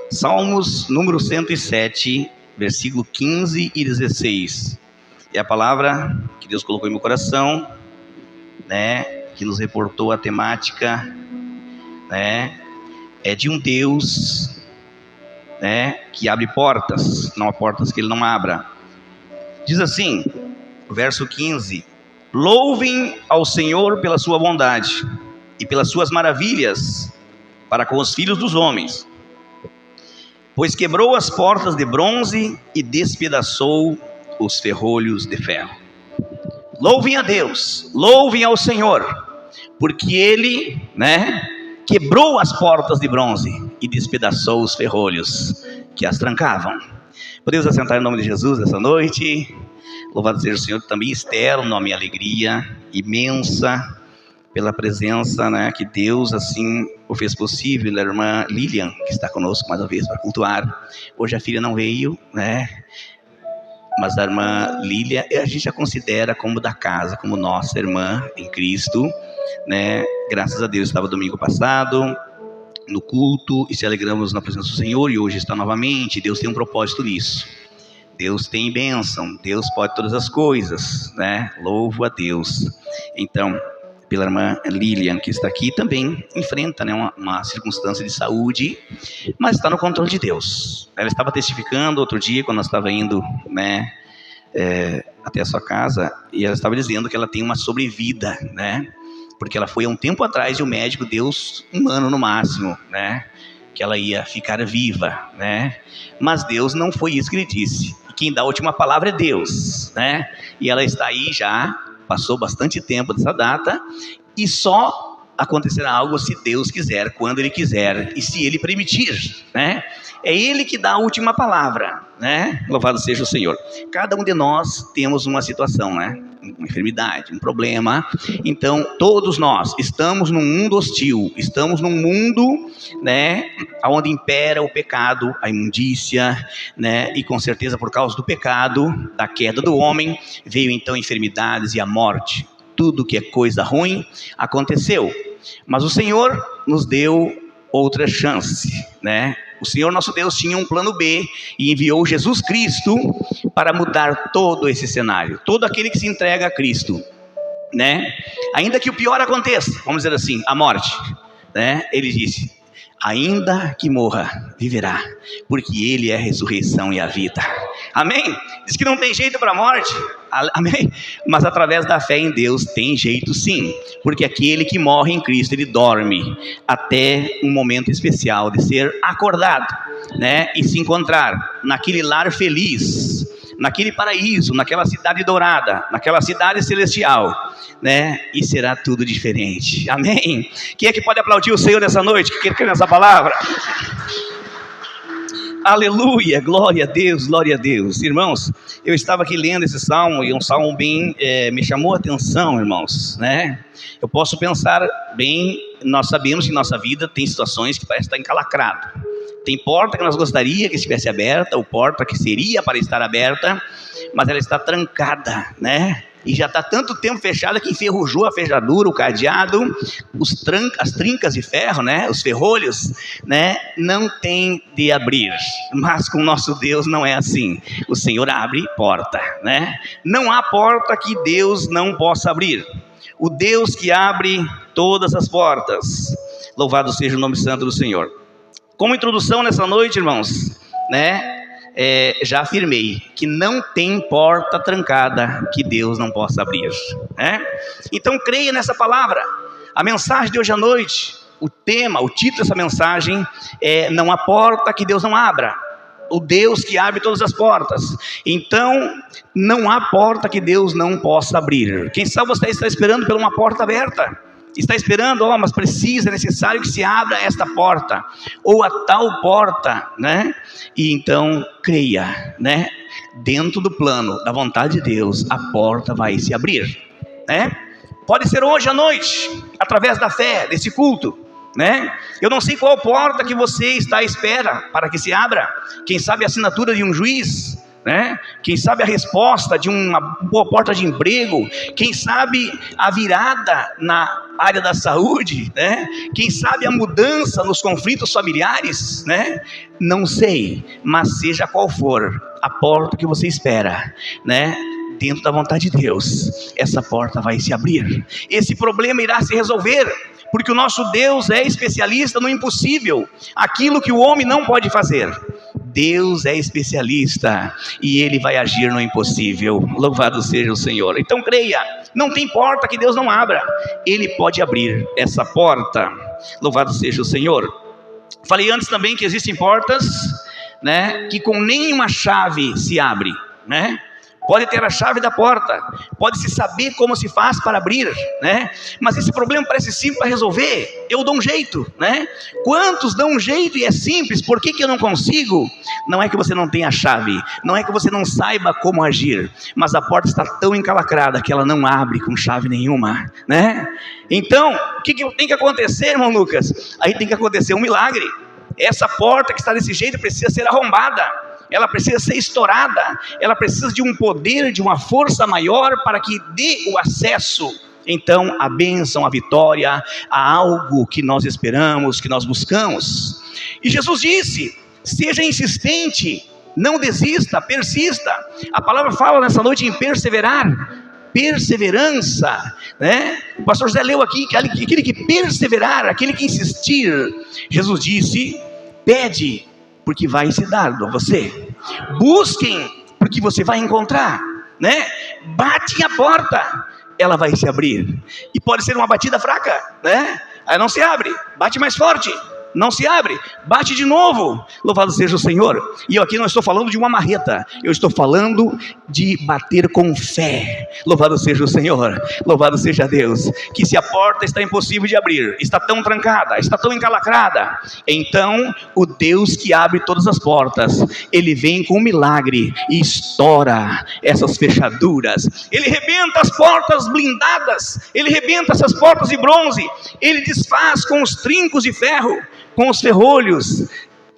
Salmos número 107, versículo 15 e 16. É a palavra que Deus colocou em meu coração, né, que nos reportou a temática, né, é de um Deus, né, que abre portas, não há portas que Ele não abra. Diz assim, verso 15: louvem ao Senhor pela sua bondade e pelas suas maravilhas para com os filhos dos homens, pois quebrou as portas de bronze e despedaçou os ferrolhos de ferro. Louvem a Deus, louvem ao Senhor, porque Ele, né, quebrou as portas de bronze e despedaçou os ferrolhos que as trancavam. Podemos assentar em nome de Jesus essa noite. Louvado seja o Senhor, também externo a minha alegria imensa pela presença, né, que Deus assim o fez possível, a irmã Lilian, que está conosco mais uma vez para cultuar. Hoje a filha não veio, né, mas a irmã Lilian, a gente a considera como da casa, como nossa irmã em Cristo, né. Graças a Deus estava domingo passado no culto e se alegramos na presença do Senhor, e hoje está novamente. Deus tem um propósito nisso. Deus tem bênção, Deus pode todas as coisas, né? Louvo a Deus. Então, pela irmã Lilian, que está aqui, também enfrenta, né, uma circunstância de saúde, mas está no controle de Deus. Ela estava testificando outro dia, quando nós estava indo, né, até a sua casa, e ela estava dizendo que ela tem uma sobrevida, né? Porque ela foi há um tempo atrás e o médico deu um ano no máximo, né, que ela ia ficar viva, né? Mas Deus não foi isso que Ele disse. Quem dá a última palavra é Deus, né? E ela está aí já, passou bastante tempo dessa data, e só acontecerá algo se Deus quiser, quando Ele quiser e se Ele permitir, né? É Ele que dá a última palavra, né? Louvado seja o Senhor. Cada um de nós temos uma situação, né? Uma enfermidade, um problema. Então todos nós estamos num mundo hostil, estamos num mundo, né, onde impera o pecado, a imundícia, né? E com certeza por causa do pecado, da queda do homem, veio então enfermidades e a morte. Tudo que é coisa ruim aconteceu, mas o Senhor nos deu outra chance, né? O Senhor nosso Deus tinha um plano B e enviou Jesus Cristo para mudar todo esse cenário. Todo aquele que se entrega a Cristo, né, ainda que o pior aconteça, vamos dizer assim, a morte, né, Ele disse: ainda que morra, viverá, porque Ele é a ressurreição e a vida. Amém? Diz que não tem jeito para a morte. Amém? Mas através da fé em Deus tem jeito sim, porque aquele que morre em Cristo, ele dorme até um momento especial de ser acordado, né, e se encontrar naquele lar feliz, naquele paraíso, naquela cidade dourada, naquela cidade celestial, né? E será tudo diferente. Amém? Quem é que pode aplaudir o Senhor nessa noite? Que quer nessa palavra? Aleluia, glória a Deus, glória a Deus. Irmãos, eu estava aqui lendo esse salmo, e um salmo bem, me chamou a atenção, irmãos, né? Eu posso pensar bem, nós sabemos que em nossa vida tem situações que parece estar encalacrado. Tem porta que nós gostaria que estivesse aberta, ou porta que seria para estar aberta, mas ela está trancada, né? E já está tanto tempo fechada que enferrujou a fechadura, o cadeado, as trincas de ferro, né? Os ferrolhos, né? Não tem de abrir. Mas com o nosso Deus não é assim. O Senhor abre porta, né? Não há porta que Deus não possa abrir. O Deus que abre todas as portas. Louvado seja o nome santo do Senhor. Como introdução nessa noite, irmãos, né? Já afirmei que não tem porta trancada que Deus não possa abrir, né? Então creia nessa palavra. A mensagem de hoje à noite, o tema, o título dessa mensagem é: não há porta que Deus não abra. O Deus que abre todas as portas. Então não há porta que Deus não possa abrir. Quem sabe você está esperando por uma porta aberta, está esperando, mas é necessário que se abra esta porta, ou a tal porta, né? E então creia, né? Dentro do plano, da vontade de Deus, a porta vai se abrir, né? Pode ser hoje à noite, através da fé, desse culto, né? Eu não sei qual porta que você está à espera para que se abra. Quem sabe a assinatura de um juiz, né? Quem sabe a resposta de uma boa porta de emprego, quem sabe a virada área da saúde, né? Quem sabe a mudança nos conflitos familiares, né? Não sei, mas seja qual for a porta que você espera, né? Dentro da vontade de Deus, essa porta vai se abrir, esse problema irá se resolver, porque o nosso Deus é especialista no impossível, aquilo que o homem não pode fazer. Deus é especialista e Ele vai agir no impossível. Louvado seja o Senhor. Então creia, não tem porta que Deus não abra, Ele pode abrir essa porta. Louvado seja o Senhor. Falei antes também que existem portas, né, que com nenhuma chave se abre, né? Pode ter a chave da porta, pode-se saber como se faz para abrir, né? Mas esse problema parece simples para resolver, eu dou um jeito, né? Quantos dão um jeito e é simples, por que eu não consigo? Não é que você não tenha a chave, não é que você não saiba como agir, mas a porta está tão encalacrada que ela não abre com chave nenhuma, né? Então, o que tem que acontecer, irmão Lucas? Aí tem que acontecer um milagre. Essa porta que está desse jeito precisa ser arrombada, ela precisa ser estourada, ela precisa de um poder, de uma força maior para que dê o acesso, então, a bênção, a vitória, a algo que nós esperamos, que nós buscamos. E Jesus disse: seja insistente, não desista, persista. A palavra fala nessa noite em perseverar, perseverança, né? O pastor José leu aqui que aquele que perseverar, aquele que insistir, Jesus disse: pede, porque vai se dar a você, busquem, porque você vai encontrar, né? Bate a porta, ela vai se abrir, e pode ser uma batida fraca, né? Aí não se abre, bate mais forte, não se abre, bate de novo. Louvado seja o Senhor. E eu aqui não estou falando de uma marreta, eu estou falando de bater com fé. Louvado seja o Senhor, louvado seja Deus. Que se a porta está impossível de abrir, está tão trancada, está tão encalacrada, então o Deus que abre todas as portas, Ele vem com um milagre e estoura essas fechaduras. Ele rebenta as portas blindadas, Ele rebenta essas portas de bronze, Ele desfaz com os trincos de ferro, com os ferrolhos,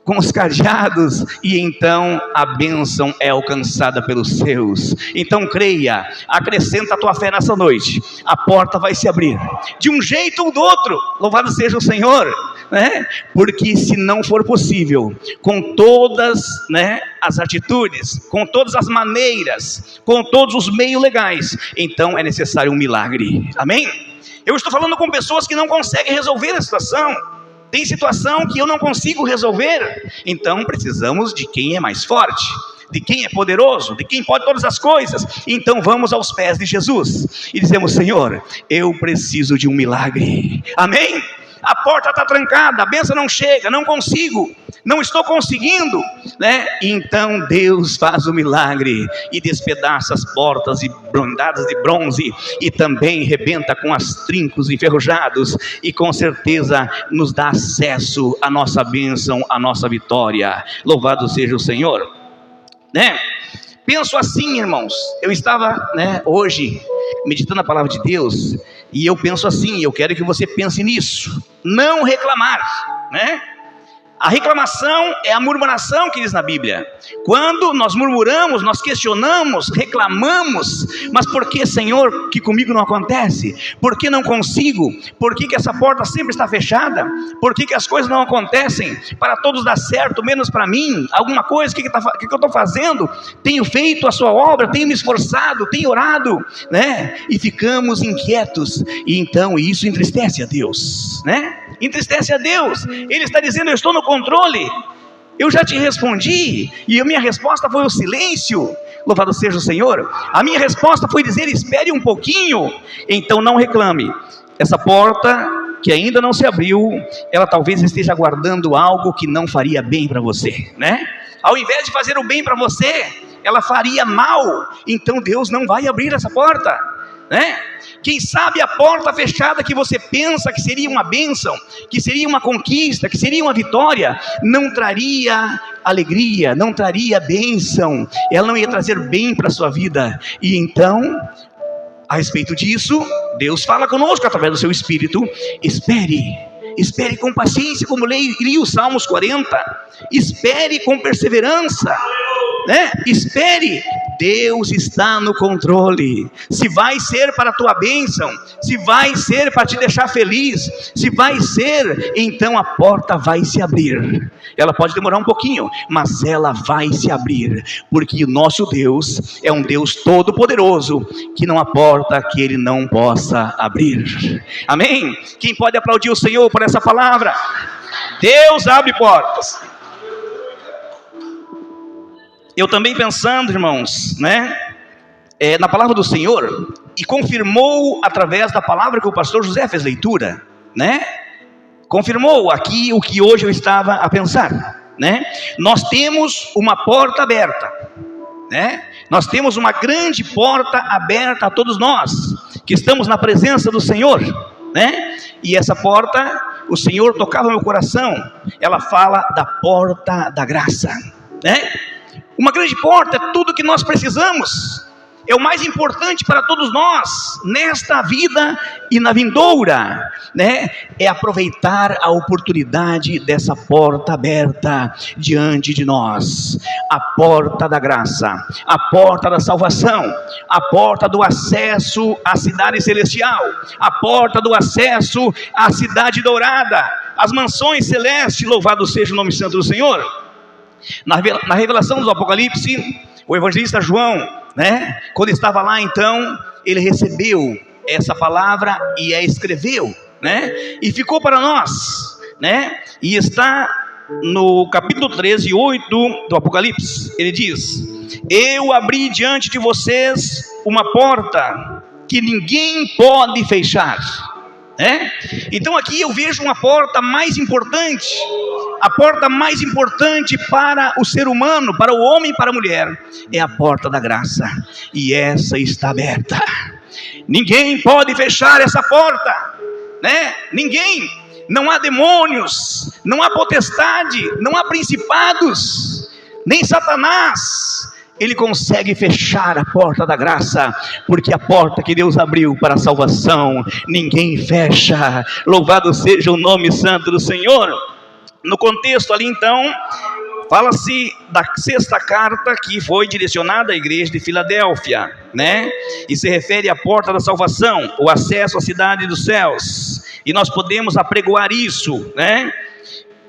com os cadeados, e então a bênção é alcançada pelos seus. Então creia, acrescenta a tua fé nessa noite, a porta vai se abrir, de um jeito ou do outro. Louvado seja o Senhor, né? Porque se não for possível, com todas, né, as atitudes, com todas as maneiras, com todos os meios legais, então é necessário um milagre. Amém? Eu estou falando com pessoas que não conseguem resolver a situação. Tem situação que eu não consigo resolver, então precisamos de quem é mais forte, de quem é poderoso, de quem pode todas as coisas. Então vamos aos pés de Jesus e dizemos: Senhor, eu preciso de um milagre. Amém? A porta está trancada, a bênção não chega, não consigo, não estou conseguindo, né? Então Deus faz o milagre e despedaça as portas blindadas de bronze, e também rebenta com as trincos enferrujados, e com certeza nos dá acesso à nossa bênção, à nossa vitória. Louvado seja o Senhor, né? Penso assim, irmãos, eu estava, né, hoje meditando a palavra de Deus, e eu penso assim, eu quero que você pense nisso: não reclamar, né? A reclamação é a murmuração que diz na Bíblia. Quando nós murmuramos, nós questionamos, reclamamos: mas por que, Senhor, que comigo não acontece? Por que não consigo? Por que essa porta sempre está fechada? Por que as coisas não acontecem? Para todos dá certo, menos para mim. Alguma coisa, o que eu estou fazendo? Tenho feito a sua obra, tenho me esforçado, tenho orado, né? E ficamos inquietos, e então isso entristece a Deus, né? Entristece a Deus. Ele está dizendo: eu estou no controle, eu já te respondi, e a minha resposta foi o silêncio. Louvado seja o Senhor. A minha resposta foi dizer: espere um pouquinho. Então não reclame. Essa porta que ainda não se abriu, ela talvez esteja aguardando algo que não faria bem para você, né? Ao invés de fazer o bem para você, ela faria mal. Então Deus não vai abrir essa porta, né? Quem sabe a porta fechada que você pensa que seria uma bênção, que seria uma conquista, que seria uma vitória, não traria alegria, não traria bênção, ela não ia trazer bem para a sua vida. E então, a respeito disso, Deus fala conosco através do seu Espírito: espere com paciência, como li os Salmos 40, espere com perseverança, né? Espere, Deus está no controle. Se vai ser para a tua bênção, se vai ser para te deixar feliz, se vai ser, então a porta vai se abrir. Ela pode demorar um pouquinho, mas ela vai se abrir, porque o nosso Deus é um Deus todo-poderoso, que não há porta que Ele não possa abrir. Amém? Quem pode aplaudir o Senhor por essa palavra? Deus abre portas. Eu também pensando, irmãos, na palavra do Senhor, e confirmou através da palavra que o pastor José fez leitura, confirmou aqui o que hoje eu estava a pensar, Nós temos uma porta aberta, Nós temos uma grande porta aberta a todos nós, que estamos na presença do Senhor, E essa porta, o Senhor tocava no meu coração, ela fala da porta da graça, Uma grande porta é tudo que nós precisamos, é o mais importante para todos nós, nesta vida e na vindoura, é aproveitar a oportunidade dessa porta aberta diante de nós, a porta da graça, a porta da salvação, a porta do acesso à cidade celestial, a porta do acesso à cidade dourada, as mansões celestes, louvado seja o nome santo do Senhor. Na revelação do Apocalipse, o evangelista João, quando estava lá, então, ele recebeu essa palavra e a escreveu, e ficou para nós, e está no capítulo 13, 8 do Apocalipse. Ele diz: eu abri diante de vocês uma porta que ninguém pode fechar. Então aqui eu vejo uma porta mais importante, a porta mais importante para o ser humano, para o homem e para a mulher, é a porta da graça, e essa está aberta. Ninguém pode fechar essa porta, ninguém. Não há demônios, não há potestade, não há principados, nem Satanás, ele consegue fechar a porta da graça, porque a porta que Deus abriu para a salvação, ninguém fecha. Louvado seja o nome santo do Senhor. No contexto ali, então, fala-se da sexta carta que foi direcionada à igreja de Filadélfia, e se refere à porta da salvação, o acesso à cidade dos céus, e nós podemos apregoar isso,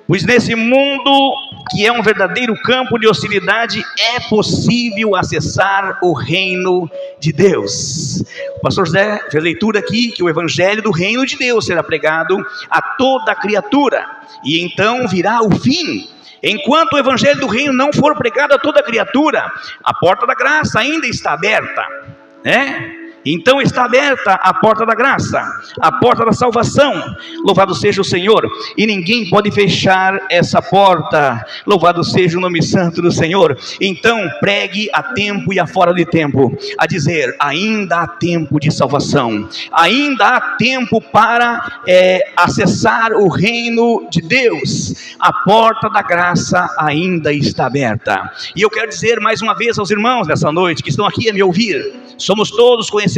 pois nesse mundo que é um verdadeiro campo de hostilidade, é possível acessar o reino de Deus. O pastor José fez leitura aqui que o evangelho do reino de Deus será pregado a toda criatura, e então virá o fim. Enquanto o evangelho do reino não for pregado a toda criatura, a porta da graça ainda está aberta, Então está aberta a porta da graça, a porta da salvação, louvado seja o Senhor, e ninguém pode fechar essa porta, louvado seja o nome santo do Senhor. Então pregue a tempo e a fora de tempo, a dizer: ainda há tempo de salvação, ainda há tempo para acessar o reino de Deus, a porta da graça ainda está aberta. E eu quero dizer mais uma vez aos irmãos nessa noite que estão aqui a me ouvir: somos todos conhecedores,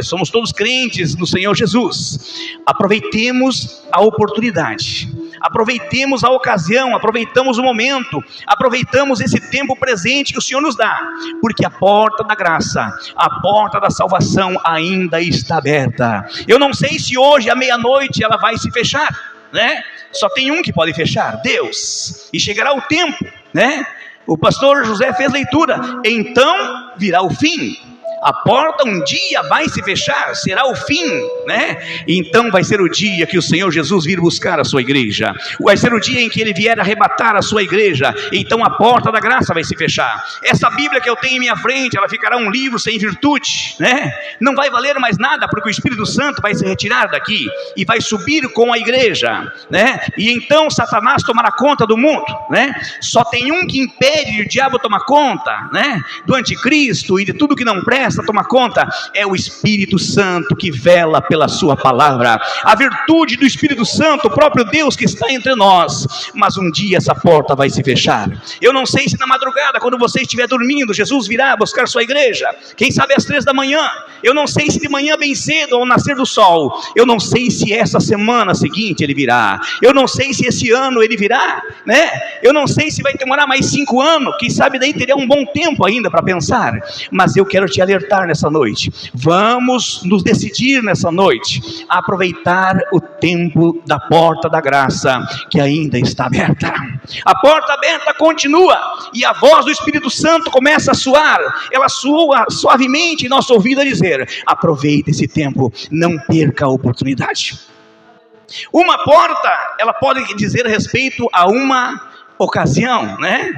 somos todos crentes no Senhor Jesus. Aproveitemos a oportunidade, aproveitemos a ocasião, aproveitamos o momento, aproveitamos esse tempo presente que o Senhor nos dá, porque a porta da graça, a porta da salvação ainda está aberta. Eu não sei se hoje à meia-noite ela vai se fechar, Só tem um que pode fechar, Deus, e chegará o tempo, O pastor José fez leitura, então virá o fim. A porta um dia vai se fechar, será o fim, Então vai ser o dia que o Senhor Jesus vir buscar a sua igreja, vai ser o dia em que Ele vier arrebatar a sua igreja, então a porta da graça vai se fechar. Essa Bíblia que eu tenho em minha frente, ela ficará um livro sem virtude, Não vai valer mais nada, porque o Espírito Santo vai se retirar daqui, e vai subir com a igreja, E então Satanás tomará conta do mundo, Só tem um que impede o diabo tomar conta, Do anticristo e de tudo que não presta, começa a tomar conta? É o Espírito Santo que vela pela sua palavra, a virtude do Espírito Santo, o próprio Deus que está entre nós. Mas um dia essa porta vai se fechar. Eu não sei se na madrugada, quando você estiver dormindo, Jesus virá buscar sua igreja, quem sabe às 3 da manhã, eu não sei se de manhã bem cedo, ao nascer do sol, eu não sei se essa semana seguinte ele virá, eu não sei se esse ano ele virá, né? Eu não sei se vai demorar mais 5 anos, quem sabe daí teria um bom tempo ainda para pensar, mas eu quero te alertar nessa noite. Vamos nos decidir nessa noite a aproveitar o tempo da porta da graça que ainda está aberta. A porta aberta continua e a voz do Espírito Santo começa a soar. Ela soa suavemente em nosso ouvido a dizer: aproveite esse tempo, não perca a oportunidade. Uma porta, ela pode dizer respeito a uma ocasião, né?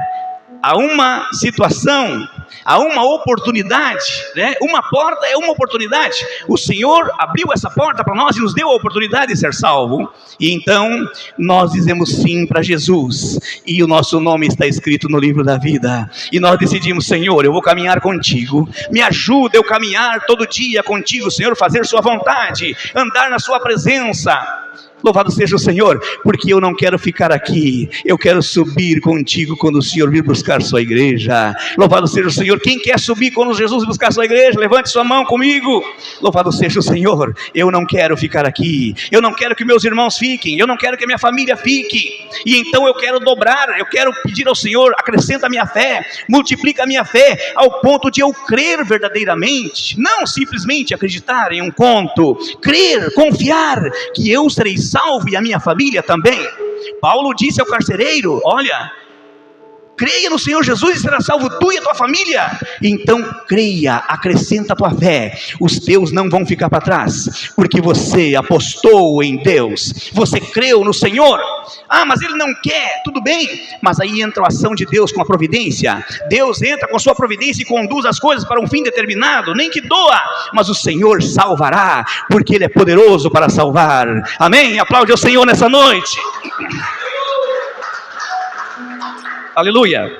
A uma situação, a uma oportunidade, né? Uma porta é uma oportunidade. O Senhor abriu essa porta para nós e nos deu a oportunidade de ser salvo. E então nós dizemos sim para Jesus, e o nosso nome está escrito no livro da vida. E nós decidimos: Senhor, eu vou caminhar contigo. Me ajuda eu caminhar todo dia contigo, Senhor, fazer sua vontade, andar na sua presença. Louvado seja o Senhor, porque eu não quero ficar aqui, eu quero subir contigo quando o Senhor vir buscar sua igreja. Louvado seja o Senhor. Quem quer subir quando Jesus buscar sua igreja, levante sua mão comigo. Louvado seja o Senhor. Eu não quero ficar aqui, eu não quero que meus irmãos fiquem, eu não quero que minha família fique, e então eu quero dobrar, eu quero pedir ao Senhor: acrescenta a minha fé, multiplica a minha fé, ao ponto de eu crer verdadeiramente, não simplesmente acreditar em um conto, crer, confiar que eu serei salvo e a minha família também. Paulo disse ao carcereiro: olha, creia no Senhor Jesus e será salvo tu e a tua família. Então creia, acrescenta a tua fé. Os teus não vão ficar para trás, porque você apostou em Deus, você creu no Senhor. Ah, mas ele não quer, tudo bem, mas aí entra a ação de Deus com a providência. Deus entra com a sua providência e conduz as coisas para um fim determinado, nem que doa, mas o Senhor salvará, porque Ele é poderoso para salvar. Amém? Aplaude ao Senhor nessa noite. Aleluia.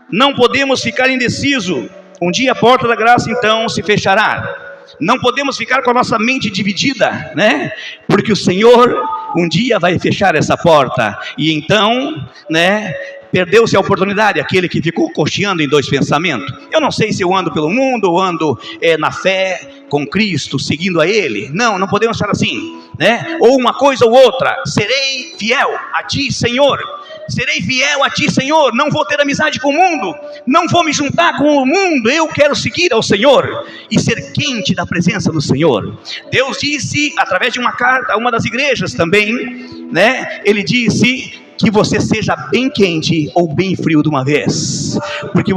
Não podemos ficar indecisos. Um dia a porta da graça então se fechará. Não podemos ficar com a nossa mente dividida, né? Porque o Senhor um dia vai fechar essa porta. E então, né, perdeu-se a oportunidade aquele que ficou cocheando em 2 pensamentos. Eu não sei se eu ando pelo mundo ou ando na fé com Cristo, seguindo a Ele. Não podemos estar assim, né? Ou uma coisa ou outra. Serei fiel a Ti, Senhor. Serei fiel a Ti, Senhor. Não vou ter amizade com o mundo, não vou me juntar com o mundo. Eu quero seguir ao Senhor e ser quente da presença do Senhor. Deus disse através de uma carta a uma das igrejas também, né? Ele disse que você seja bem quente ou bem frio de uma vez, porque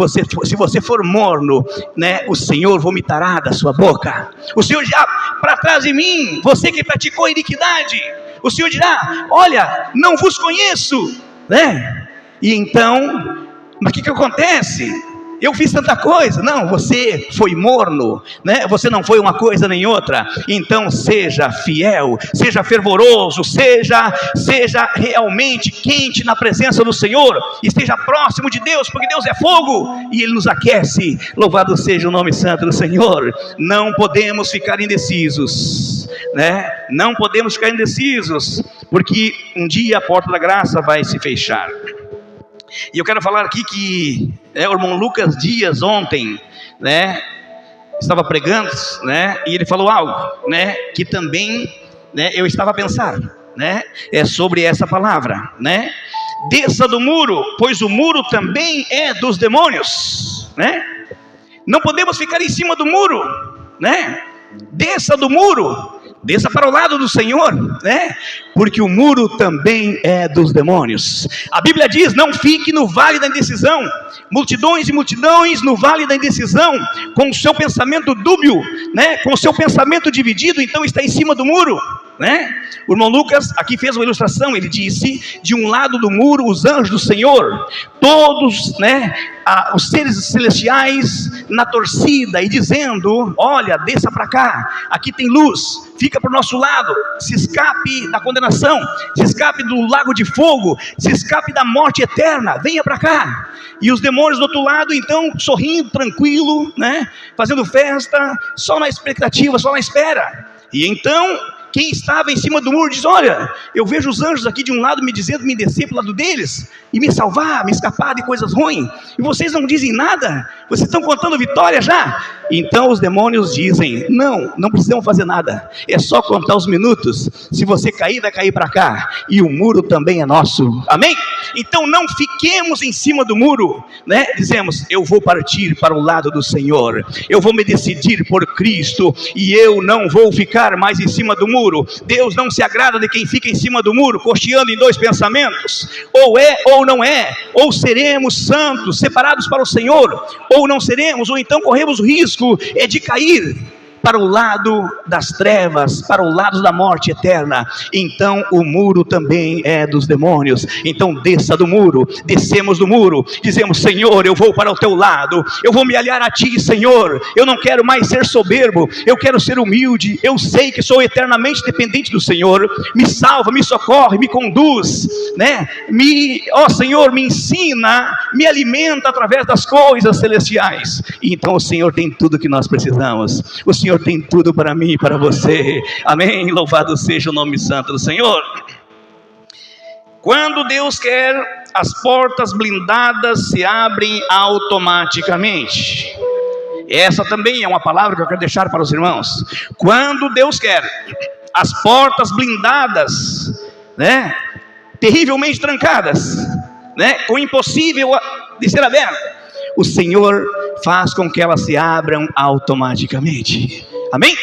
se você for morno, né, o Senhor vomitará da sua boca. O Senhor dirá: para trás de mim, você que praticou iniquidade. O Senhor dirá: olha, não vos conheço, né? E então, mas o que acontece? Eu fiz tanta coisa. Não, você foi morno, né? Você não foi uma coisa nem outra. Então seja fiel, seja fervoroso, seja realmente quente na presença do Senhor, e esteja próximo de Deus, porque Deus é fogo e Ele nos aquece. Louvado seja o nome santo do Senhor. Não podemos ficar indecisos, né? Não podemos ficar indecisos, porque um dia a porta da graça vai se fechar. E eu quero falar aqui que o irmão Lucas Dias ontem, né, estava pregando, né, e ele falou algo, né, que também, né, eu estava a pensar, né, sobre essa palavra, né? Desça do muro, pois o muro também é dos demônios, né? Não podemos ficar em cima do muro, né? Desça do muro, desça para o lado do Senhor, né? Porque o muro também é dos demônios. A Bíblia diz: não fique no vale da indecisão. Multidões e multidões no vale da indecisão, com o seu pensamento dúbio, né? Com o seu pensamento dividido, então está em cima do muro. né? O irmão Lucas aqui fez uma ilustração. Ele disse: de um lado do muro os anjos do Senhor, todos, né, os seres celestiais na torcida e dizendo: olha, desça para cá, aqui tem luz, fica para o nosso lado, se escape da condenação, se escape do lago de fogo, se escape da morte eterna, venha para cá. E os demônios do outro lado então sorrindo, tranquilo, né, fazendo festa, só na expectativa, só na espera. E então quem estava em cima do muro diz: olha, eu vejo os anjos aqui de um lado me dizendo me descer para o lado deles e me salvar, me escapar de coisas ruins, e vocês não dizem nada, vocês estão contando vitória já. Então os demônios dizem: não precisamos fazer nada, é só contar os minutos, se você cair, vai cair para cá, e o muro também é nosso, amém? Então não fiquemos em cima do muro, né? Dizemos: eu vou partir para o lado do Senhor, eu vou me decidir por Cristo, e eu não vou ficar mais em cima do muro. Deus não se agrada de quem fica em cima do muro, cocheando em dois pensamentos: ou é ou não é, ou seremos santos, separados para o Senhor, ou não seremos, ou então corremos o risco de cair para o lado das trevas, para o lado da morte eterna. Então o muro também é dos demônios. Então desça do muro, descemos do muro, dizemos: Senhor, eu vou para o teu lado, eu vou me aliar a ti, Senhor, eu não quero mais ser soberbo, eu quero ser humilde, eu sei que sou eternamente dependente do Senhor, me salva, me socorre, me conduz, né? Ó Senhor, me ensina, me alimenta através das coisas celestiais. E então o Senhor tem tudo que nós precisamos, o Senhor tem tudo para mim e para você, amém? Louvado seja o nome santo do Senhor. Quando Deus quer, as portas blindadas se abrem automaticamente. Essa também é uma palavra que eu quero deixar para os irmãos. Quando Deus quer, as portas blindadas, né, terrivelmente trancadas, né, com impossível de ser aberta, o Senhor faz com que elas se abram automaticamente, amém?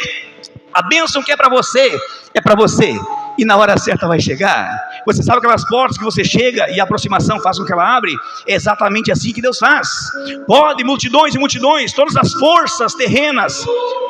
A bênção que é para você, e na hora certa vai chegar. Você sabe aquelas portas que você chega e a aproximação faz com que ela abre? É exatamente assim que Deus faz. Pode multidões e multidões, todas as forças terrenas,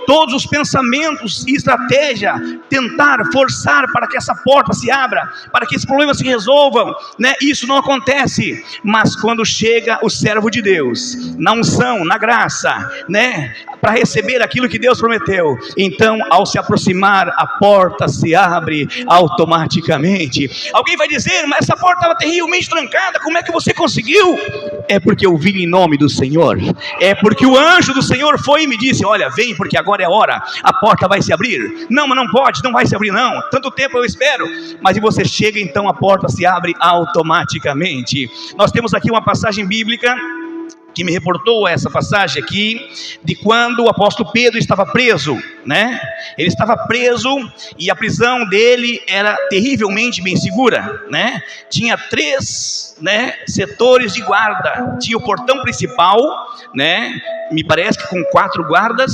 todos os pensamentos e estratégia tentar forçar para que essa porta se abra, para que esses problemas se resolvam, né? Isso não acontece. Mas quando chega o servo de Deus, na unção, na graça, né, para receber aquilo que Deus prometeu, então ao se aproximar, a porta se abre automaticamente. Alguém vai dizer: mas essa porta estava terrivelmente trancada, como é que você conseguiu? É porque eu vim em nome do Senhor, é porque o anjo do Senhor foi e me disse: olha, vem, porque agora é hora, a porta vai se abrir. Não, mas não pode, não vai se abrir não, tanto tempo eu espero. Mas e você chega, então a porta se abre automaticamente. Nós temos aqui uma passagem bíblica que me reportou essa passagem aqui, de quando o apóstolo Pedro estava preso, né? Ele estava preso e a prisão dele era terrivelmente bem segura, né? Tinha 3, né, setores de guarda. Tinha o portão principal, né, me parece que com 4 guardas,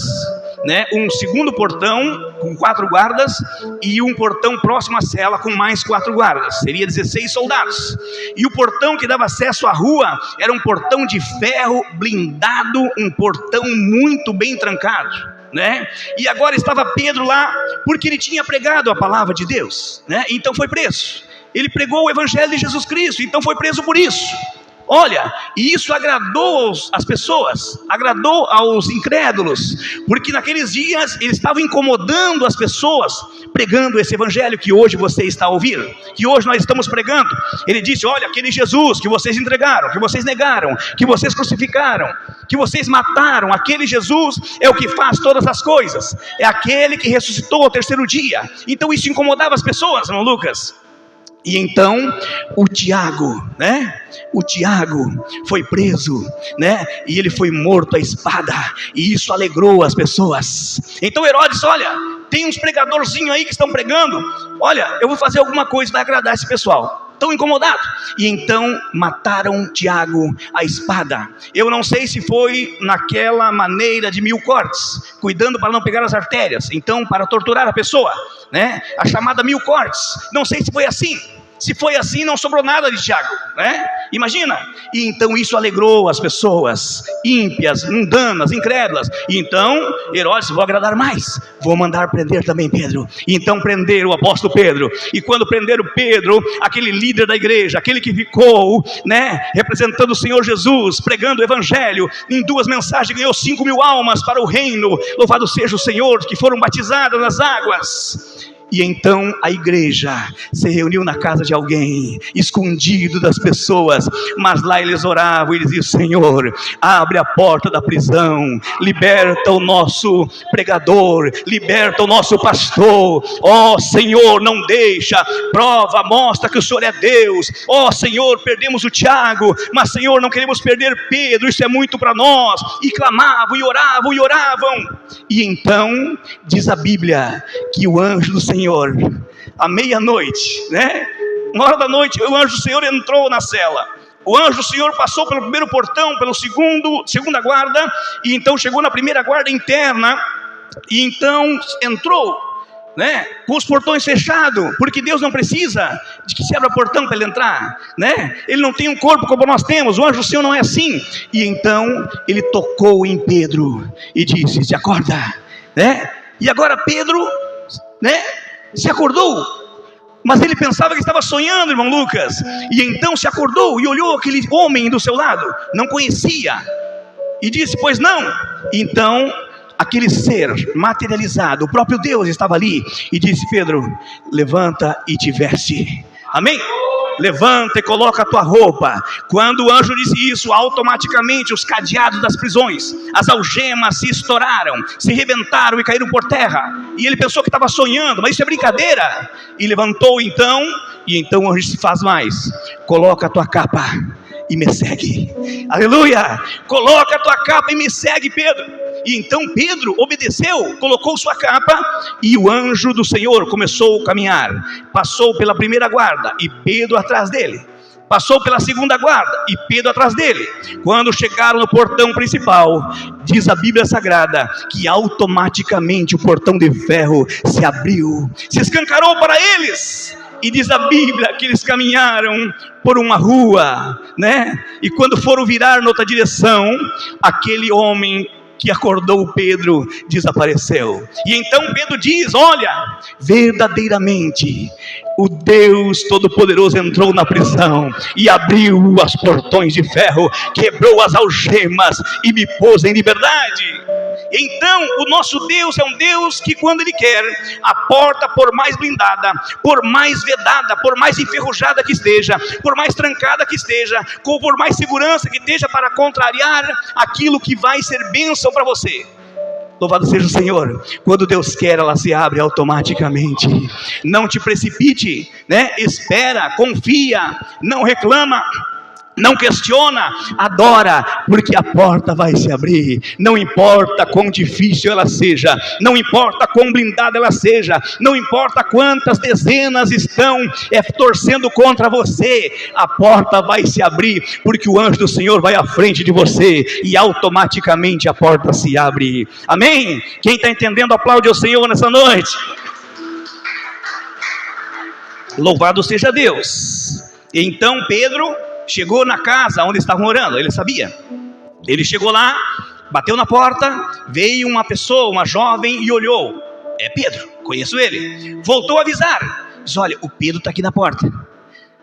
né, um segundo portão com 4 guardas e um portão próximo à cela com mais 4 guardas, seria 16 soldados. E o portão que dava acesso à rua era um portão de ferro blindado, um portão muito bem trancado, né? E agora estava Pedro lá porque ele tinha pregado a palavra de Deus, né? Então foi preso. Ele pregou o evangelho de Jesus Cristo, então foi preso por isso. Olha, e isso agradou as pessoas, agradou aos incrédulos, porque naqueles dias eles estavam incomodando as pessoas, pregando esse evangelho que hoje você está ouvindo, que hoje nós estamos pregando. Ele disse: olha, aquele Jesus que vocês entregaram, que vocês negaram, que vocês crucificaram, que vocês mataram, aquele Jesus é o que faz todas as coisas, é aquele que ressuscitou ao 3º dia. Então isso incomodava as pessoas, irmão Lucas. E então o Tiago, né? O Tiago foi preso, né? E ele foi morto à espada. E isso alegrou as pessoas. Então Herodes: olha, tem uns pregadorzinhos aí que estão pregando. Olha, eu vou fazer alguma coisa para agradar esse pessoal. Estão incomodados. E então mataram Tiago à espada. Eu não sei se foi naquela maneira de 1000 cortes, cuidando para não pegar as artérias, então para torturar a pessoa, né? A chamada 1000 cortes. Não sei se foi assim. Se foi assim, não sobrou nada de Tiago, né? Imagina. E então isso alegrou as pessoas ímpias, mundanas, incrédulas. E então Herodes: vou agradar mais, vou mandar prender também Pedro. E então prenderam o apóstolo Pedro. E quando prenderam Pedro, aquele líder da igreja, aquele que ficou, né, representando o Senhor Jesus, pregando o evangelho, em 2 mensagens ganhou 5.000 almas para o reino. Louvado seja o Senhor, que foram batizadas nas águas. E então a igreja se reuniu na casa de alguém, escondido das pessoas, mas lá eles oravam e diziam: Senhor, abre a porta da prisão, liberta o nosso pregador, liberta o nosso pastor. Ó Senhor, não deixa, prova, mostra que o Senhor é Deus. Ó Senhor, perdemos o Tiago, mas Senhor, não queremos perder Pedro, isso é muito para nós. E clamavam, e oravam, e oravam. E então diz a Bíblia que o anjo do Senhor, à meia-noite, né? 1h da noite, o anjo do Senhor entrou na cela. O anjo do Senhor passou pelo primeiro portão, pelo segunda guarda, e então chegou na primeira guarda interna, e então entrou, né, com os portões fechados, porque Deus não precisa de que se abra portão para ele entrar, né? Ele não tem um corpo como nós temos, o anjo do Senhor não é assim. E então ele tocou em Pedro e disse: se acorda, né? E agora Pedro, né, se acordou, mas ele pensava que estava sonhando, irmão Lucas. E então se acordou e olhou aquele homem do seu lado, não conhecia, e disse: pois não. Então aquele ser materializado, o próprio Deus, estava ali e disse: Pedro, levanta e te veste. Amém? Levanta e coloca a tua roupa. Quando o anjo disse isso, automaticamente os cadeados das prisões, as algemas se estouraram, se rebentaram e caíram por terra. E ele pensou que estava sonhando, mas isso é brincadeira. E levantou então, e então o anjo se faz mais: coloca a tua capa e me segue. Aleluia! Coloca a tua capa e me segue, Pedro. E então Pedro obedeceu, colocou sua capa, e o anjo do Senhor começou a caminhar. Passou pela primeira guarda e Pedro atrás dele. Passou pela segunda guarda e Pedro atrás dele. Quando chegaram no portão principal, diz a Bíblia Sagrada que automaticamente o portão de ferro se abriu, se escancarou para eles. E diz a Bíblia que eles caminharam por uma rua, né? E quando foram virar noutra direção, aquele homem que acordou Pedro desapareceu. E então Pedro diz: olha, verdadeiramente o Deus Todo-Poderoso entrou na prisão e abriu os portões de ferro, quebrou as algemas e me pôs em liberdade. Então o nosso Deus é um Deus que, quando Ele quer, a porta, por mais blindada, por mais vedada, por mais enferrujada que esteja, por mais trancada que esteja, por mais segurança que esteja para contrariar aquilo que vai ser bênção para você. Louvado seja o Senhor. Quando Deus quer, ela se abre automaticamente. Não te precipite, né? Espera, confia, não reclama, não questiona, adora, porque a porta vai se abrir. Não importa quão difícil ela seja, não importa quão blindada ela seja, não importa quantas dezenas estão torcendo contra você, a porta vai se abrir, porque o anjo do Senhor vai à frente de você e automaticamente a porta se abre. Amém? Quem está entendendo, aplaude ao Senhor nessa noite. Louvado seja Deus. Então Pedro chegou na casa onde estavam orando, ele sabia. Ele chegou lá, bateu na porta, veio uma pessoa, uma jovem, e olhou: é Pedro, conheço ele. Voltou a avisar, diz: olha, o Pedro está aqui na porta.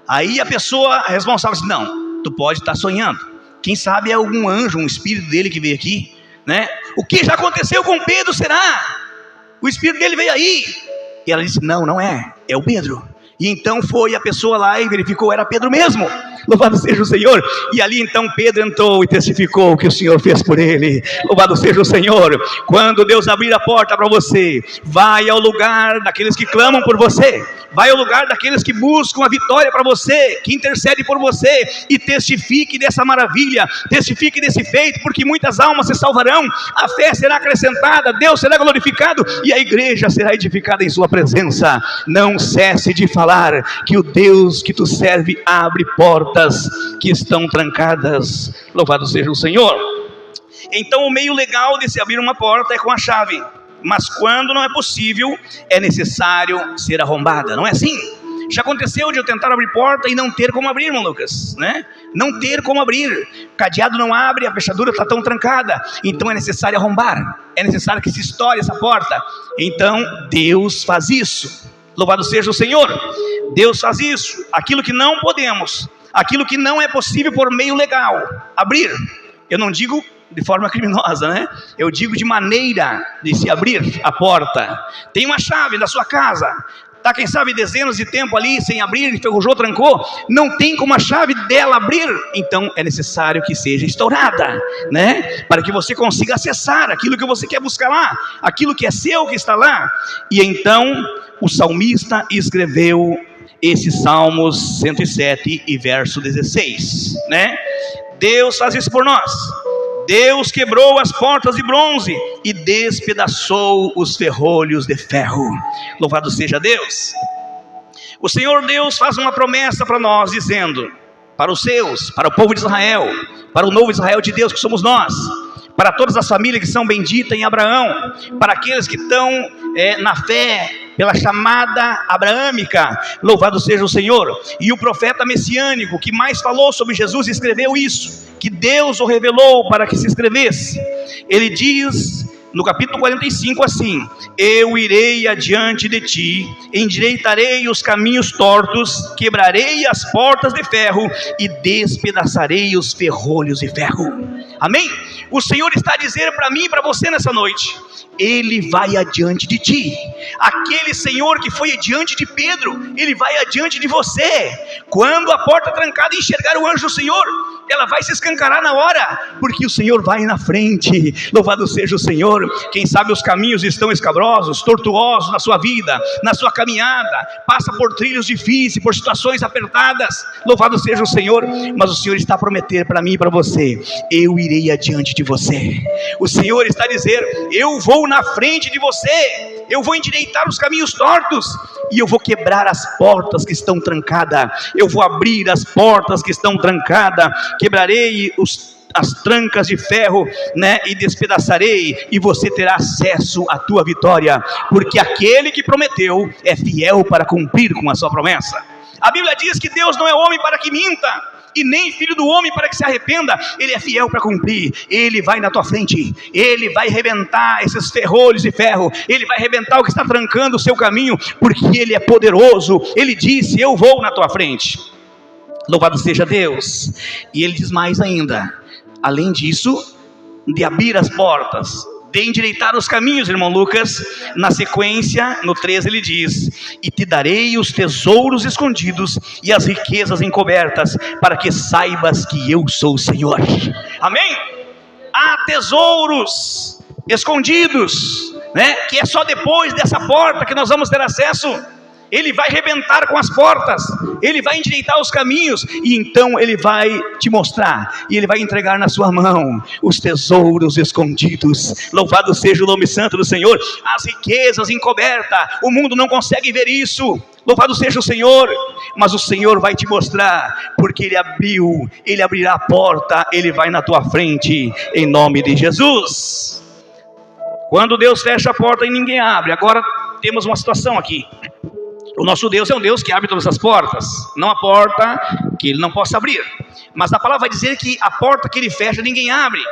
Aí a pessoa responsável disse: não, tu pode estar sonhando, quem sabe é algum anjo, um espírito dele que veio aqui, né? O que já aconteceu com Pedro será? O espírito dele veio aí. E ela disse: não, não é, é o Pedro. E então foi a pessoa lá e verificou, era Pedro mesmo. Louvado seja o Senhor. E ali então Pedro entrou e testificou o que o Senhor fez por ele. Louvado seja o Senhor. Quando Deus abrir a porta para você, vai ao lugar daqueles que clamam por você, vai ao lugar daqueles que buscam a vitória para você, que intercede por você, e testifique dessa maravilha, testifique desse feito, porque muitas almas se salvarão, a fé será acrescentada, Deus será glorificado e a igreja será edificada em sua presença. Não cesse de falar que o Deus que tu serve abre portas que estão trancadas. Louvado seja o Senhor. Então o meio legal de se abrir uma porta é com a chave, mas quando não é possível, é necessário ser arrombada, não é assim? Já aconteceu de eu tentar abrir porta e não ter como abrir, irmão Lucas, né? Não ter como abrir, o cadeado não abre, a fechadura está tão trancada, então é necessário arrombar, é necessário que se estoure essa porta. Então Deus faz isso, louvado seja o Senhor. Deus faz isso, aquilo que não podemos, aquilo que não é possível por meio legal abrir, eu não digo de forma criminosa, né? Eu digo de maneira de se abrir a porta. Tem uma chave da sua casa, tá, quem sabe dezenas de tempo ali sem abrir, enferrujou, trancou, não tem como a chave dela abrir, então é necessário que seja estourada, né? Para que você consiga acessar aquilo que você quer buscar lá, aquilo que é seu, que está lá. E então o salmista escreveu esse Salmos 107 e verso 16, né? Deus faz isso por nós. Deus quebrou as portas de bronze e despedaçou os ferrolhos de ferro. Louvado seja Deus. O Senhor Deus faz uma promessa para nós, dizendo, para os seus, para o povo de Israel, para o novo Israel de Deus que somos nós, para todas as famílias que são benditas em Abraão, para aqueles que estão na fé, pela chamada abraâmica, louvado seja o Senhor. E o profeta messiânico que mais falou sobre Jesus escreveu isso, que Deus o revelou para que se escrevesse. Ele diz no capítulo 45 assim: eu irei adiante de ti, endireitarei os caminhos tortos, quebrarei as portas de ferro e despedaçarei os ferrolhos de ferro. Amém? O Senhor está a dizer para mim e para você nessa noite, Ele vai adiante de ti. Aquele Senhor que foi adiante de Pedro, Ele vai adiante de você. Quando a porta trancada enxergar o anjo do Senhor, ela vai se escancarar na hora, porque o Senhor vai na frente. Louvado seja o Senhor. Quem sabe os caminhos estão escabrosos, tortuosos na sua vida, na sua caminhada, passa por trilhos difíceis, por situações apertadas, louvado seja o Senhor. Mas o Senhor está a prometer para mim e para você, eu irei adiante de você. O Senhor está a dizer, eu vou na frente de você, eu vou endireitar os caminhos tortos, e eu vou quebrar as portas que estão trancadas, eu vou abrir as portas que estão trancadas, quebrarei as trancas de ferro, né, e despedaçarei, e você terá acesso à tua vitória, porque aquele que prometeu é fiel para cumprir com a sua promessa. A Bíblia diz que Deus não é homem para que minta, e nem filho do homem para que se arrependa. Ele é fiel para cumprir. Ele vai na tua frente, Ele vai arrebentar esses ferrolhos de ferro, Ele vai arrebentar o que está trancando o seu caminho, porque Ele é poderoso. Ele disse, eu vou na tua frente. Louvado seja Deus. E Ele diz mais ainda, além disso, de abrir as portas, de endireitar os caminhos, irmão Lucas, na sequência, no 13 ele diz, e te darei os tesouros escondidos e as riquezas encobertas, para que saibas que eu sou o Senhor. Amém? Há tesouros escondidos, né? Que é só depois dessa porta que nós vamos ter acesso. Ele vai arrebentar com as portas, Ele vai endireitar os caminhos, e então Ele vai te mostrar, e Ele vai entregar na sua mão os tesouros escondidos. Louvado seja o nome santo do Senhor. As riquezas encobertas, o mundo não consegue ver isso. Louvado seja o Senhor. Mas o Senhor vai te mostrar, porque Ele abriu, Ele abrirá a porta, Ele vai na tua frente, em nome de Jesus. Quando Deus fecha a porta e ninguém abre, agora temos uma situação aqui. O nosso Deus é um Deus que abre todas as portas, não a porta que Ele não possa abrir, mas a palavra vai dizer que a porta que Ele fecha ninguém abre.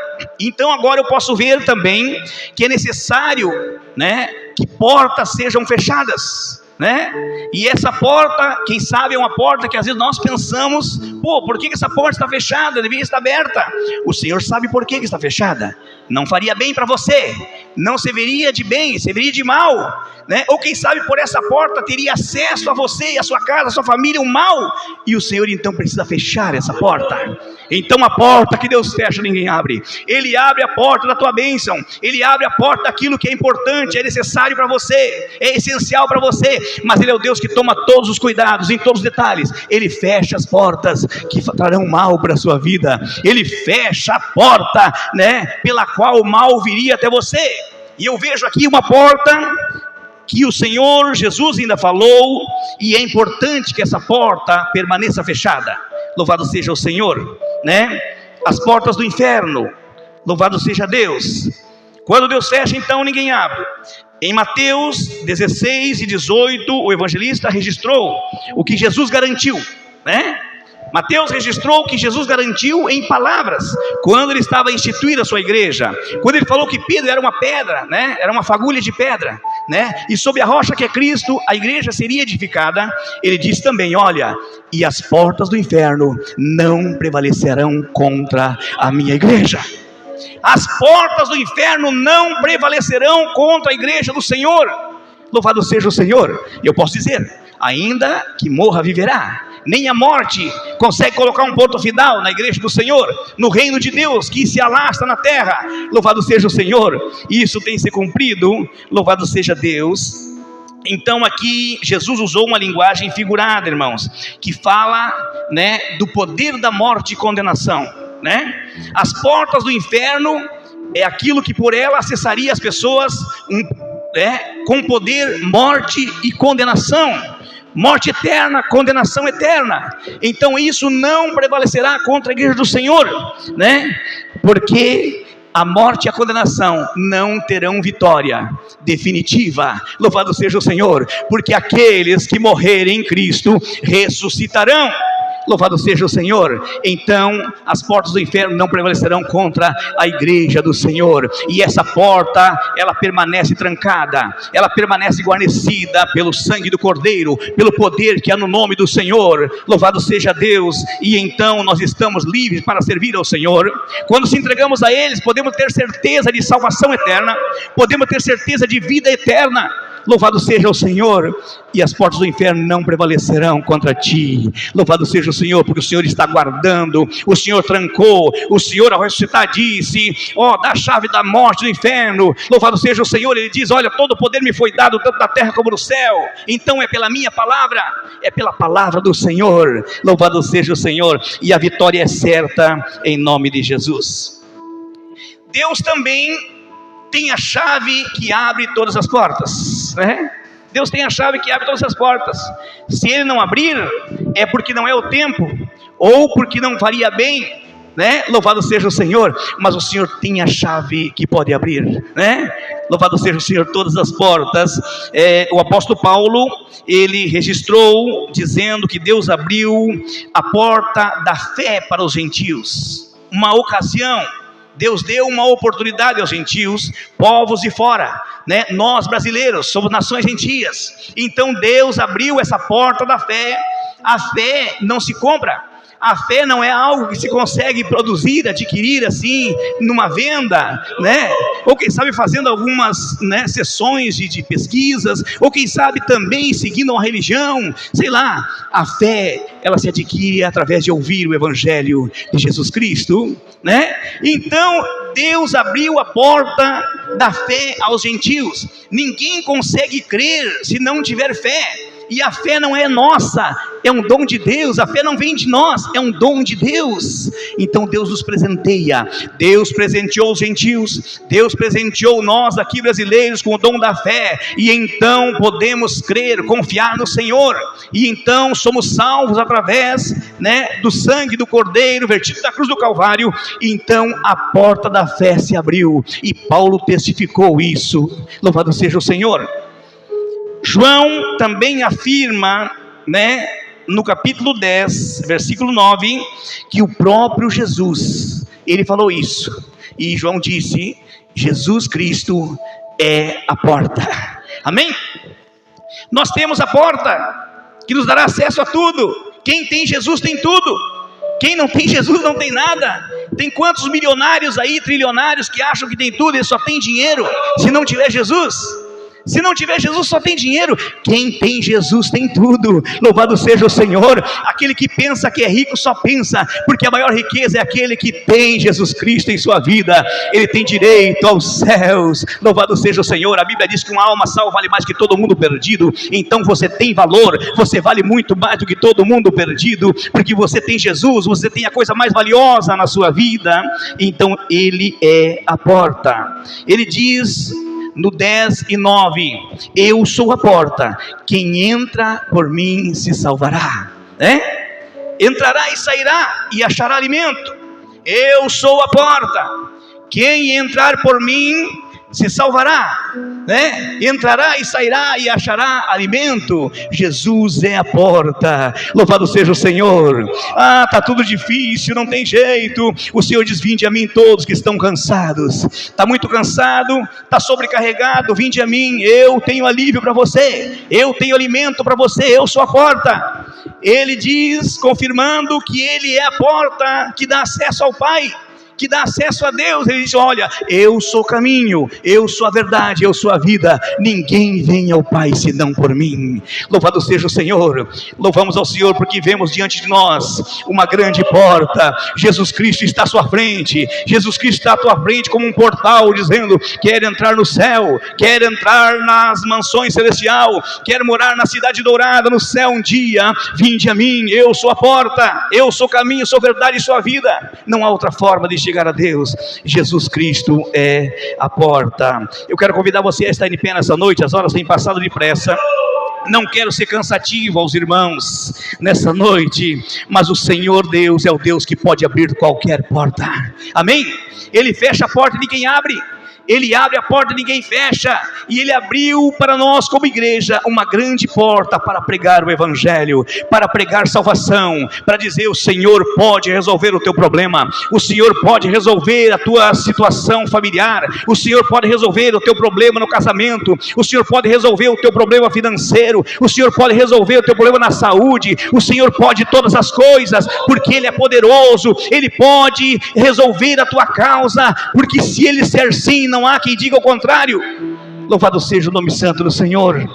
Então agora eu posso ver também que é necessário, né, que portas sejam fechadas, né? E essa porta, quem sabe é uma porta que às vezes nós pensamos, pô, por que essa porta está fechada? Deveria estar aberta. O Senhor sabe por que está fechada. Não faria bem para você, não serviria de bem, serviria de mal, né? Ou quem sabe por essa porta teria acesso a você e a sua casa, a sua família, o mal, e o Senhor então precisa fechar essa porta. Então a porta que Deus fecha ninguém abre. Ele abre a porta da tua bênção, Ele abre a porta daquilo que é importante, é necessário para você, é essencial para você, mas Ele é o Deus que toma todos os cuidados, em todos os detalhes. Ele fecha as portas que trarão mal para a sua vida, Ele fecha a porta, né, pela qual o mal viria até você. E eu vejo aqui uma porta que o Senhor Jesus ainda falou, e é importante que essa porta permaneça fechada. Louvado seja o Senhor, né? As portas do inferno, louvado seja Deus. Quando Deus fecha, então ninguém abre. Em Mateus 16 e 18, o evangelista registrou o que Jesus garantiu, né? Mateus registrou o que Jesus garantiu em palavras, quando ele estava a instituir a sua igreja, quando ele falou que Pedro era uma pedra, né? Era uma fagulha de pedra, né? E sobre a rocha que é Cristo, a igreja seria edificada. Ele diz também, olha, e as portas do inferno não prevalecerão contra a minha igreja. As portas do inferno não prevalecerão contra a igreja do Senhor. Louvado seja o Senhor. Eu posso dizer, ainda que morra, viverá. Nem a morte consegue colocar um ponto final na igreja do Senhor, no reino de Deus que se alastra na terra. Louvado seja o Senhor. Isso tem se cumprido. Louvado seja Deus. Então aqui Jesus usou uma linguagem figurada, irmãos, que fala, né, do poder da morte e condenação, né? As portas do inferno é aquilo que por ela acessaria as pessoas com poder, morte e condenação. Morte eterna, condenação eterna. Então isso não prevalecerá contra a igreja do Senhor, né? Porque a morte e a condenação não terão vitória definitiva. Louvado seja o Senhor. Porque aqueles que morrerem em Cristo ressuscitarão. Louvado seja o Senhor. Então as portas do inferno não prevalecerão contra a igreja do Senhor. E essa porta, ela permanece trancada, ela permanece guarnecida pelo sangue do Cordeiro, pelo poder que há no nome do Senhor. Louvado seja Deus. E então nós estamos livres para servir ao Senhor. Quando se entregamos a eles, podemos ter certeza de salvação eterna, podemos ter certeza de vida eterna. Louvado seja o Senhor. E as portas do inferno não prevalecerão contra ti. Louvado seja o Senhor, porque o Senhor está guardando. O Senhor trancou. O Senhor ao ressuscitar disse, dá a chave da morte do inferno. Louvado seja o Senhor. Ele diz, olha, todo o poder me foi dado, tanto na terra como no céu. Então é pela minha palavra, é pela palavra do Senhor. Louvado seja o Senhor. E a vitória é certa em nome de Jesus. Deus também tem a chave que abre todas as portas, né? Deus tem a chave que abre todas as portas. Se Ele não abrir, é porque não é o tempo, ou porque não faria bem, né? Louvado seja o Senhor. Mas o Senhor tem a chave que pode abrir, né? Louvado seja o Senhor, todas as portas. O apóstolo Paulo, ele registrou dizendo que Deus abriu a porta da fé para os gentios. Uma ocasião, Deus deu uma oportunidade aos gentios, povos de fora, né? Nós brasileiros somos nações gentias. Então Deus abriu essa porta da fé. A fé não se compra. A fé não é algo que se consegue produzir, adquirir assim, numa venda, né? Ou quem sabe fazendo algumas, né, sessões de pesquisas, ou quem sabe também seguindo uma religião, sei lá. A fé, ela se adquire através de ouvir o Evangelho de Jesus Cristo, né? Então Deus abriu a porta da fé aos gentios. Ninguém consegue crer se não tiver fé. E a fé não é nossa, é um dom de Deus. A fé não vem de nós, é um dom de Deus. Então Deus nos presenteia. Deus presenteou os gentios, Deus presenteou nós aqui brasileiros com o dom da fé. E então podemos crer, confiar no Senhor. E então somos salvos através, né, do sangue do Cordeiro vertido da cruz do Calvário. E então a porta da fé se abriu. E Paulo testificou isso. Louvado seja o Senhor. João também afirma, né, no capítulo 10, versículo 9, que o próprio Jesus, ele falou isso. E João disse, Jesus Cristo é a porta. Amém? Nós temos a porta que nos dará acesso a tudo. Quem tem Jesus tem tudo. Quem não tem Jesus não tem nada. Tem quantos milionários aí, trilionários, que acham que tem tudo e só tem dinheiro, se não tiver Jesus? Se não tiver Jesus, só tem dinheiro. Quem tem Jesus tem tudo. Louvado seja o Senhor. Aquele que pensa que é rico só pensa, porque a maior riqueza é aquele que tem Jesus Cristo em sua vida. Ele tem direito aos céus. Louvado seja o Senhor. A Bíblia diz que uma alma salva vale mais que todo mundo perdido. Então você tem valor, você vale muito mais do que todo mundo perdido, porque você tem Jesus, você tem a coisa mais valiosa na sua vida. Então Ele é a porta. Ele diz no 10 e 9, eu sou a porta, quem entra por mim se salvará, né? Entrará e sairá e achará alimento. Eu sou a porta, quem entrar por mim se salvará, né? Entrará e sairá e achará alimento. Jesus é a porta. Louvado seja o Senhor. Está tudo difícil, não tem jeito. O Senhor diz: vinde a mim todos que estão cansados. Está muito cansado, está sobrecarregado, vinde a mim, eu tenho alívio para você, eu tenho alimento para você, eu sou a porta. Ele diz, confirmando que Ele é a porta que dá acesso ao Pai, que dá acesso a Deus. Ele diz: olha, eu sou o caminho, eu sou a verdade, eu sou a vida, ninguém vem ao Pai senão por mim. Louvado seja o Senhor. Louvamos ao Senhor porque vemos diante de nós uma grande porta. Jesus Cristo está à sua frente, Jesus Cristo está à tua frente como um portal, dizendo: quer entrar no céu, quer entrar nas mansões celestial, quer morar na cidade dourada no céu um dia, vinde a mim, eu sou a porta, eu sou o caminho, sou a verdade e sou a vida. Não há outra forma de chegar a Deus. Jesus Cristo é a porta. Eu quero convidar você a estar em pé nessa noite. As horas têm passado depressa. Não quero ser cansativo aos irmãos nessa noite, mas o Senhor Deus é o Deus que pode abrir qualquer porta. Amém? Ele fecha a porta e ninguém abre. Ele abre a porta e ninguém fecha, e Ele abriu para nós como igreja uma grande porta para pregar o Evangelho, para pregar salvação, para dizer: o Senhor pode resolver o teu problema, o Senhor pode resolver a tua situação familiar, o Senhor pode resolver o teu problema no casamento, o Senhor pode resolver o teu problema financeiro, o Senhor pode resolver o teu problema na saúde, o Senhor pode todas as coisas, porque Ele é poderoso, Ele pode resolver a tua causa, porque se Ele ser sim, não há quem diga o contrário. Louvado seja o nome santo do Senhor.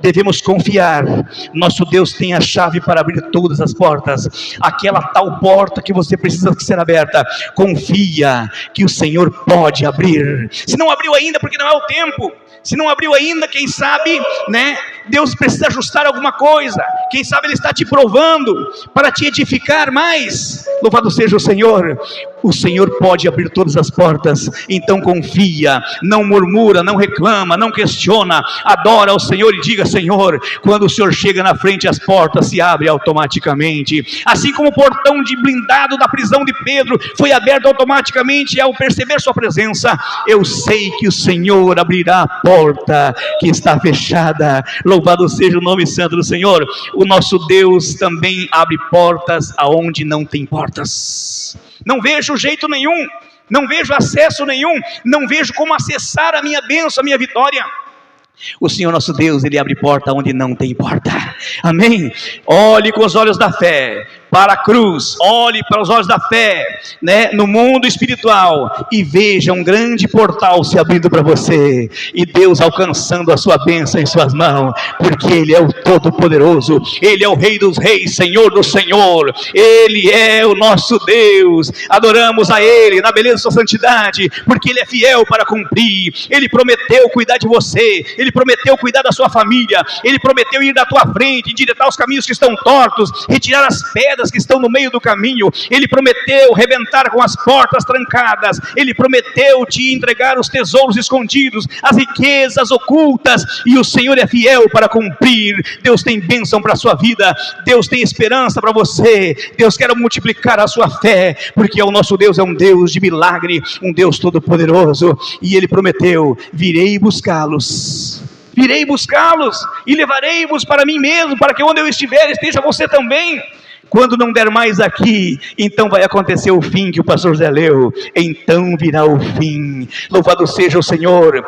Devemos confiar, nosso Deus tem a chave para abrir todas as portas. Aquela tal porta que você precisa ser aberta, confia que o Senhor pode abrir. Se não abriu ainda, porque não é o tempo. Se não abriu ainda, quem sabe, né? Deus precisa ajustar alguma coisa. Quem sabe Ele está te provando para te edificar mais. Louvado seja o Senhor. O Senhor pode abrir todas as portas. Então confia, não murmura, não reclama, não questiona. Adora ao Senhor e diga: Senhor, quando o Senhor chega na frente, as portas se abrem automaticamente. Assim como o portão de blindado da prisão de Pedro foi aberto automaticamente ao perceber sua presença, eu sei que o Senhor abrirá a porta que está fechada. Louvado seja o nome santo do Senhor. O nosso Deus também abre portas aonde não tem portas. Não vejo jeito nenhum, não vejo acesso nenhum, não vejo como acessar a minha bênção, a minha vitória. O Senhor nosso Deus, Ele abre porta onde não tem porta. Amém? Olhe com os olhos da fé para a cruz, olhe para os olhos da fé, né, no mundo espiritual, e veja um grande portal se abrindo para você, e Deus alcançando a sua bênção em suas mãos, porque Ele é o Todo-Poderoso, Ele é o Rei dos Reis, Senhor do Senhor, Ele é o nosso Deus. Adoramos a Ele na beleza da sua santidade, porque Ele é fiel para cumprir. Ele prometeu cuidar de você, Ele prometeu cuidar da sua família, Ele prometeu ir da tua frente, endireitar os caminhos que estão tortos, retirar as pedras que estão no meio do caminho. Ele prometeu rebentar com as portas trancadas. Ele prometeu te entregar os tesouros escondidos, as riquezas ocultas, e o Senhor é fiel para cumprir. Deus tem bênção para a sua vida, Deus tem esperança para você, Deus quer multiplicar a sua fé, porque o nosso Deus é um Deus de milagre, um Deus todo-poderoso, e Ele prometeu: virei buscá-los, virei buscá-los e levarei-vos para mim mesmo, para que onde eu estiver esteja você também. Quando não der mais aqui, então vai acontecer o fim que o pastor Zé leu. Então virá o fim. Louvado seja o Senhor.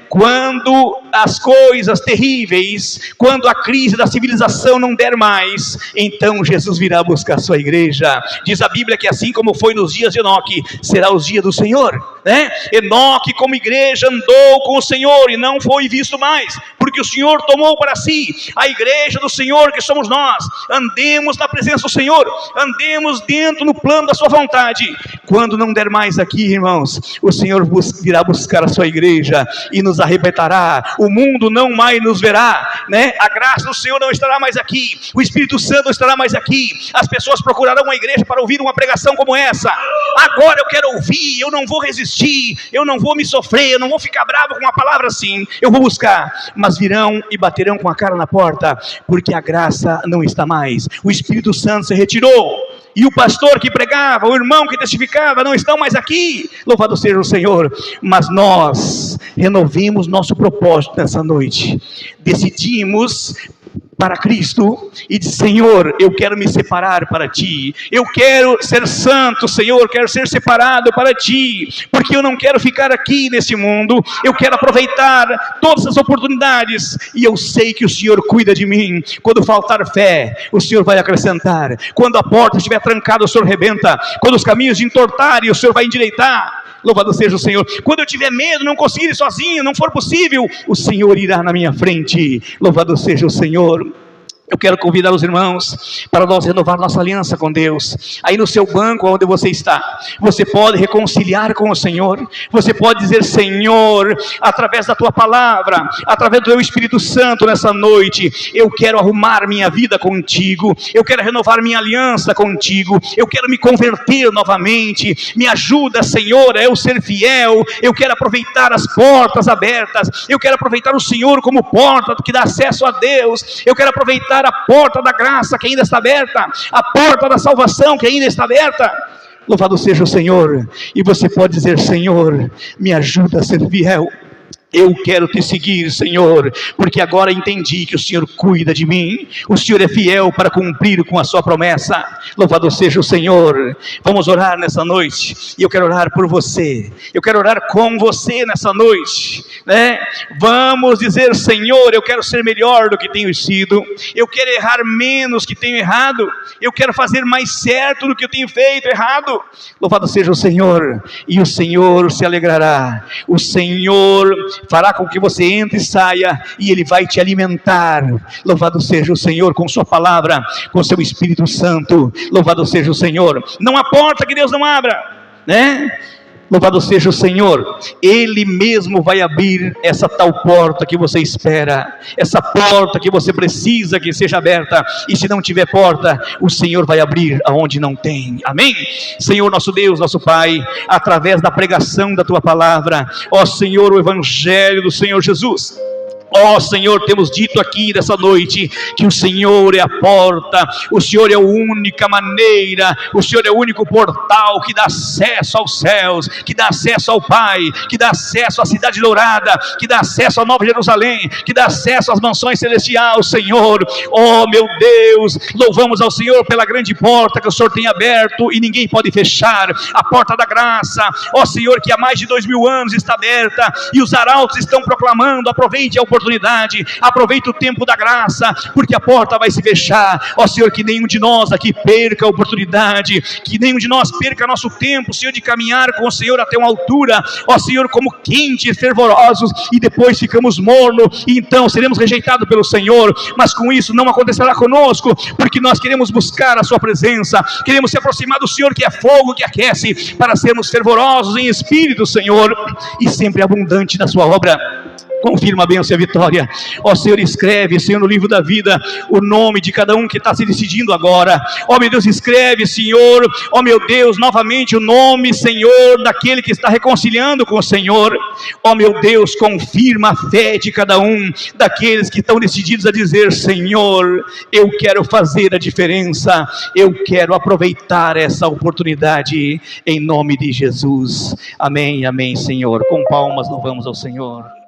Quando as coisas terríveis, quando a crise da civilização não der mais, então Jesus virá buscar a sua igreja. Diz a Bíblia que assim como foi nos dias de Enoque, será os dias do Senhor, né? Enoque como igreja andou com o Senhor e não foi visto mais, porque o Senhor tomou para si a igreja do Senhor, que somos nós. Andemos na presença do Senhor, andemos dentro no plano da sua vontade. Quando não der mais aqui, irmãos, o Senhor virá buscar a sua igreja e nos arrebatará. O mundo não mais nos verá, né? A graça do Senhor não estará mais aqui, o Espírito Santo não estará mais aqui. As pessoas procurarão uma igreja para ouvir uma pregação como essa. Agora eu quero ouvir, eu não vou resistir, eu não vou me sofrer, eu não vou ficar bravo com uma palavra assim, eu vou buscar. Mas virão e baterão com a cara na porta, porque a graça não está mais, o Espírito Santo se retirou. e o pastor que pregava, o irmão que testificava, não estão mais aqui, louvado seja o Senhor, mas nós renovemos nosso propósito nessa noite, decidimos para Cristo, e diz: Senhor, eu quero me separar para Ti, eu quero ser santo, Senhor, quero ser separado para Ti, porque eu não quero ficar aqui nesse mundo, eu quero aproveitar todas as oportunidades, e eu sei que o Senhor cuida de mim. Quando faltar fé, o Senhor vai acrescentar, quando a porta estiver trancada, o Senhor rebenta, quando os caminhos entortarem, o Senhor vai endireitar. Louvado seja o Senhor. Quando eu tiver medo, não conseguir ir sozinho, não for possível, o Senhor irá na minha frente. Louvado seja o Senhor. Eu quero convidar os irmãos para nós renovar nossa aliança com Deus. Aí no seu banco onde você está, você pode reconciliar com o Senhor. Você pode dizer: Senhor, através da Tua palavra, através do Teu Espírito Santo nessa noite, eu quero arrumar minha vida contigo, eu quero renovar minha aliança contigo, eu quero me converter novamente. Me ajuda, Senhor, a eu ser fiel. Eu quero aproveitar as portas abertas, eu quero aproveitar o Senhor como porta que dá acesso a Deus. Eu quero aproveitar a porta da graça que ainda está aberta, a porta da salvação que ainda está aberta. Louvado seja o Senhor. E você pode dizer: Senhor, me ajuda a ser fiel. Eu quero te seguir, Senhor, porque agora entendi que o Senhor cuida de mim, o Senhor é fiel para cumprir com a sua promessa. Louvado seja o Senhor. Vamos orar nessa noite, e eu quero orar por você, eu quero orar com você nessa noite, né? Vamos dizer: Senhor, eu quero ser melhor do que tenho sido, eu quero errar menos que tenho errado, eu quero fazer mais certo do que eu tenho feito errado. Louvado seja o Senhor. E o Senhor se alegrará, o Senhor fará com que você entre e saia, e Ele vai te alimentar. Louvado seja o Senhor, com sua palavra, com seu Espírito Santo. Louvado seja o Senhor. Não há porta que Deus não abra, né? Louvado seja o Senhor. Ele mesmo vai abrir essa tal porta que você espera, essa porta que você precisa que seja aberta. E se não tiver porta, o Senhor vai abrir aonde não tem. Amém? Senhor nosso Deus, nosso Pai, através da pregação da Tua palavra, ó Senhor, o Evangelho do Senhor Jesus, ó Senhor, temos dito aqui nessa noite que o Senhor é a porta, o Senhor é a única maneira, o Senhor é o único portal que dá acesso aos céus, que dá acesso ao Pai, que dá acesso à cidade dourada, que dá acesso à Nova Jerusalém, que dá acesso às mansões celestiais. Senhor, ó meu Deus, louvamos ao Senhor pela grande porta que o Senhor tem aberto e ninguém pode fechar, a porta da graça, ó Senhor, que há mais de 2000 anos está aberta, e os arautos estão proclamando: aproveite a oportunidade, aproveite o tempo da graça, porque a porta vai se fechar. Ó Senhor, que nenhum de nós aqui perca a oportunidade, que nenhum de nós perca nosso tempo, Senhor, de caminhar com o Senhor até uma altura, ó Senhor, como quentes, fervorosos, e depois ficamos mornos, e então seremos rejeitados pelo Senhor. Mas com isso não acontecerá conosco, porque nós queremos buscar a sua presença, queremos se aproximar do Senhor, que é fogo, que aquece, para sermos fervorosos em espírito, Senhor, e sempre abundante na sua obra. Confirma a bênção e a vitória. Ó Senhor, escreve, Senhor, no livro da vida o nome de cada um que está se decidindo agora. Ó meu Deus, escreve, Senhor, ó meu Deus, novamente o nome, Senhor, daquele que está reconciliando com o Senhor. Ó meu Deus, confirma a fé de cada um daqueles que estão decididos a dizer: Senhor, eu quero fazer a diferença, eu quero aproveitar essa oportunidade, em nome de Jesus. Amém, amém, Senhor. Com palmas louvamos ao Senhor.